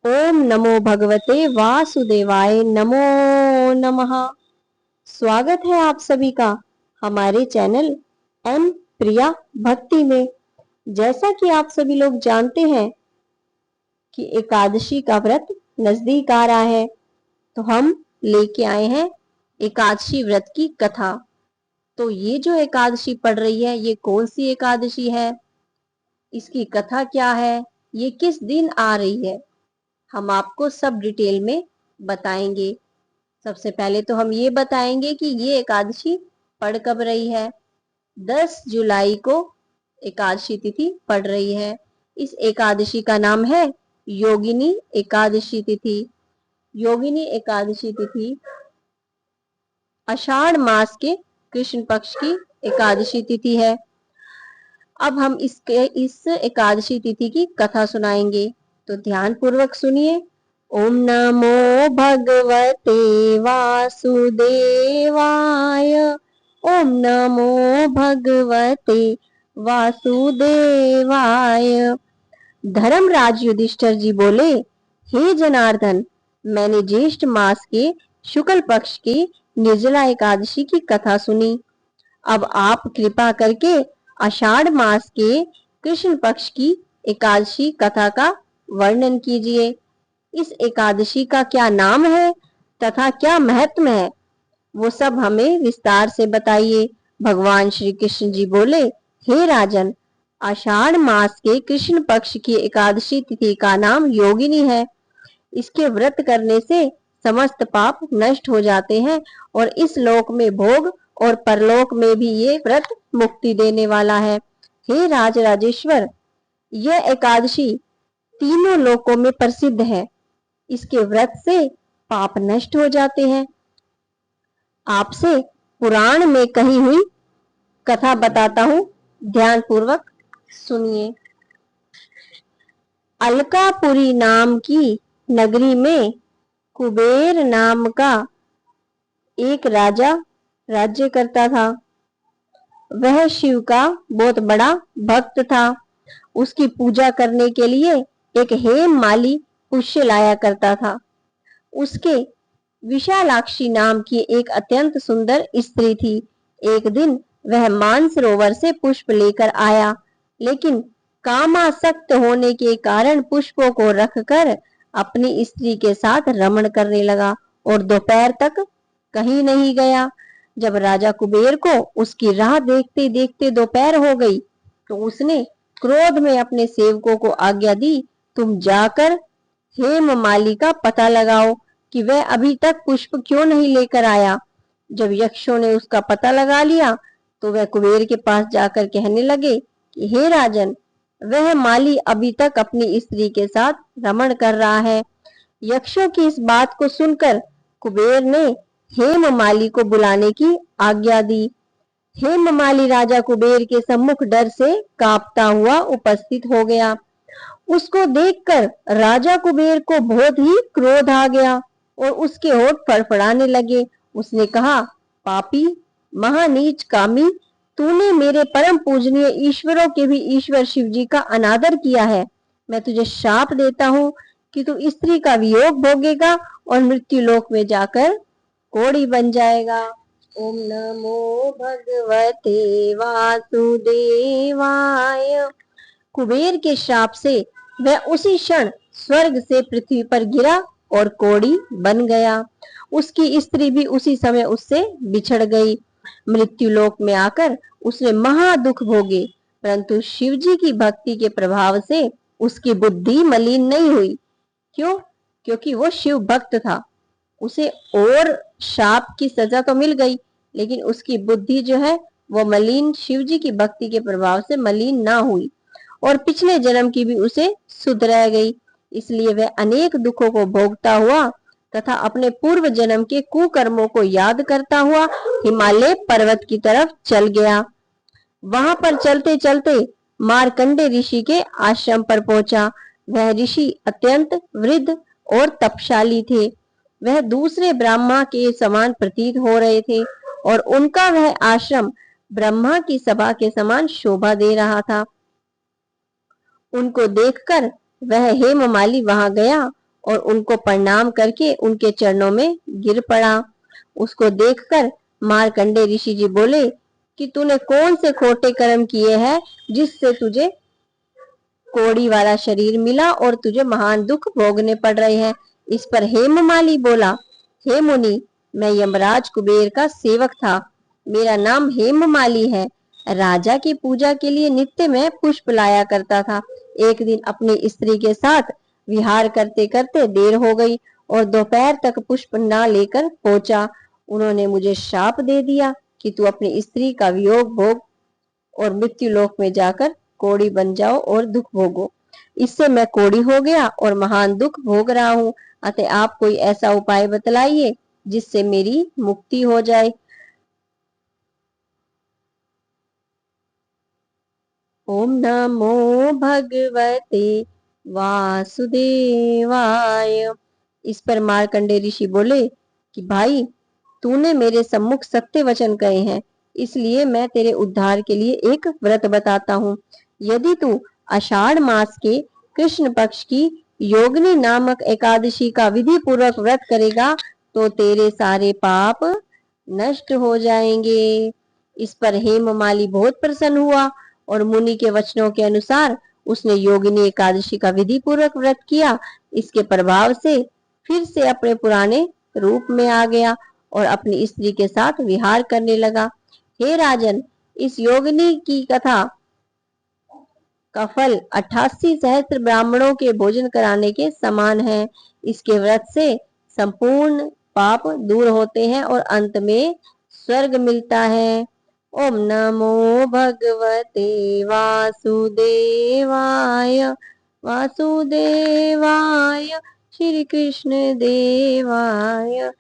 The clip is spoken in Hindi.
ओम नमो भगवते वासुदेवाय नमो नमः। स्वागत है आप सभी का हमारे चैनल एम प्रिया भक्ति में। जैसा कि आप सभी लोग जानते हैं कि एकादशी का व्रत नजदीक आ रहा है, तो हम लेके आए हैं एकादशी व्रत की कथा। तो ये जो एकादशी पड़ रही है, ये कौन सी एकादशी है, इसकी कथा क्या है, ये किस दिन आ रही है, हम आपको सब डिटेल में बताएंगे। सबसे पहले तो हम ये बताएंगे कि ये एकादशी पड़ कब रही है। 10 जुलाई को एकादशी तिथि पड़ रही है। इस एकादशी का नाम है योगिनी एकादशी तिथि। योगिनी एकादशी तिथि आषाढ़ मास के कृष्ण पक्ष की एकादशी तिथि है। अब हम इस एकादशी तिथि की कथा सुनाएंगे, तो ध्यान पूर्वक सुनिए। ओम नमो भगवते वासुदेवाय। ओम नमो भगवते वासुदेवाय। धर्मराज युधिष्ठिर जी बोले, हे जनार्दन, मैंने ज्येष्ठ मास के शुक्ल पक्ष की निर्जला एकादशी की कथा सुनी। अब आप कृपा करके आषाढ़ मास के कृष्ण पक्ष की एकादशी कथा का वर्णन कीजिए। इस एकादशी का क्या नाम है तथा क्या महत्व है, वो सब हमें विस्तार से बताइए। भगवान श्री कृष्ण जी बोले, हे राजन, आषाढ़ मास के कृष्ण पक्ष की एकादशी तिथि का नाम योगिनी है। इसके व्रत करने से समस्त पाप नष्ट हो जाते हैं और इस लोक में भोग और परलोक में भी ये व्रत मुक्ति देने वाला है। हे राज राजेश्वर, यह एकादशी तीनों लोकों में प्रसिद्ध है। इसके व्रत से पाप नष्ट हो जाते हैं। आपसे पुराण में कही हुई कथा बताता हूँ, ध्यान पूर्वक सुनिए। अलकापुरी नाम की नगरी में कुबेर नाम का एक राजा राज्य करता था। वह शिव का बहुत बड़ा भक्त था। उसकी पूजा करने के लिए एक हेम माली पुष्य लाया करता था। उसके विशालाक्षी नाम की एक अत्यंत सुंदर स्त्री थी। एक दिन वह मानसरोवर से पुष्प लेकर आया, लेकिन कामासक्त होने के कारण पुष्पों को रखकर अपनी स्त्री के साथ रमण करने लगा और दोपहर तक कहीं नहीं गया। जब राजा कुबेर को उसकी राह देखते देखते दोपहर हो गई, तो उसने क्रोध में अपने सेवकों को आज्ञा दी, तुम जाकर हेम माली का पता लगाओ कि वह अभी तक पुष्प क्यों नहीं लेकर आया। जब यक्षों ने उसका पता लगा लिया, तो वह कुबेर के पास जाकर कहने लगे कि हे राजन, वह माली अभी तक अपनी स्त्री के साथ रमण कर रहा है। यक्षों की इस बात को सुनकर कुबेर ने हेम माली को बुलाने की आज्ञा दी। हेम माली राजा कुबेर के सम्मुख डर से कांपता हुआ उपस्थित हो गया। उसको देखकर राजा कुबेर को बहुत ही क्रोध आ गया और उसके होठ फड़फड़ाने लगे। उसने कहा, पापी, महानीच कामी, तूने मेरे परम पूजनीय ईश्वरों के भी ईश्वर शिव जी का अनादर किया है। मैं तुझे शाप देता हूँ कि तू स्त्री का वियोग भोगेगा और मृत्यु लोक में जाकर कोड़ी बन जाएगा। ओम नमो भगवते वासुदेवाय। कुबेर के श्राप से वह उसी क्षण स्वर्ग से पृथ्वी पर गिरा और कोड़ी बन गया। उसकी स्त्री भी उसी समय उससे बिछड़ गई। मृत्यु लोक में आकर उसने महा दुख भोगे, परंतु शिव जी की भक्ति के प्रभाव से उसकी बुद्धि मलिन नहीं हुई। क्यों? क्योंकि वो शिव भक्त था। उसे और शाप की सजा तो मिल गई, लेकिन उसकी बुद्धि जो है वो मलिन, शिव जी की भक्ति के प्रभाव से मलिन ना हुई और पिछले जन्म की भी उसे सुध रह गई। इसलिए वह अनेक दुखों को भोगता हुआ तथा अपने पूर्व जन्म के कुकर्मों को याद करता हुआ हिमालय पर्वत की तरफ चल गया। वहां पर चलते चलते मार्कंडे ऋषि के आश्रम पर पहुंचा। वह ऋषि अत्यंत वृद्ध और तपशाली थे। वह दूसरे ब्रह्मा के समान प्रतीत हो रहे थे और उनका वह आश्रम ब्रह्मा की सभा के समान शोभा दे रहा था। उनको देखकर वह हेममाली वहां गया और उनको प्रणाम करके उनके चरणों में गिर पड़ा। उसको देखकर मार्कंडे ऋषि जी बोले कि तूने कौन से खोटे कर्म किए हैं जिससे तुझे कोड़ी वाला शरीर मिला और तुझे महान दुख भोगने पड़ रहे हैं। इस पर हेममाली बोला, हे मुनि, मैं यमराज कुबेर का सेवक था। मेरा नाम हेममाली है। राजा की पूजा के लिए नित्य मैं पुष्प लाया करता था। एक दिन अपनी स्त्री के साथ विहार करते करते देर हो गई और दोपहर तक पुष्प ना लेकर पहुंचा। उन्होंने मुझे शाप दे दिया कि तू अपनी स्त्री का वियोग भोग और मृत्यु लोक में जाकर कोड़ी बन जाओ और दुख भोगो। इससे मैं कोड़ी हो गया और महान दुख भोग रहा हूँ। अतः आप कोई ऐसा उपाय बतलाइए जिससे मेरी मुक्ति हो जाए। ओम नमो भगवते वासुदेवाय। इस पर मार्कंडे ऋषि बोले कि भाई, तूने मेरे सम्मुख सत्य वचन कहे हैं, इसलिए मैं तेरे उद्धार के लिए एक व्रत बताता हूँ। यदि तू आषाढ़ मास के कृष्ण पक्ष की योगिनी नामक एकादशी का विधि पूर्वक व्रत करेगा तो तेरे सारे पाप नष्ट हो जाएंगे। इस पर हेममाली बहुत प्रसन्न हुआ और मुनि के वचनों के अनुसार उसने योगिनी एकादशी का विधि पूर्वक व्रत किया। इसके प्रभाव से फिर से अपने पुराने रूप में आ गया और अपनी स्त्री के साथ विहार करने लगा। हे राजन, इस योगिनी की कथा का फल 88 सहस्त्र ब्राह्मणों के भोजन कराने के समान है। इसके व्रत से संपूर्ण पाप दूर होते हैं और अंत में स्वर्ग मिलता है। ओम नमो भगवते वासुदेवाय। वासुदेवाय श्री कृष्ण देवाय।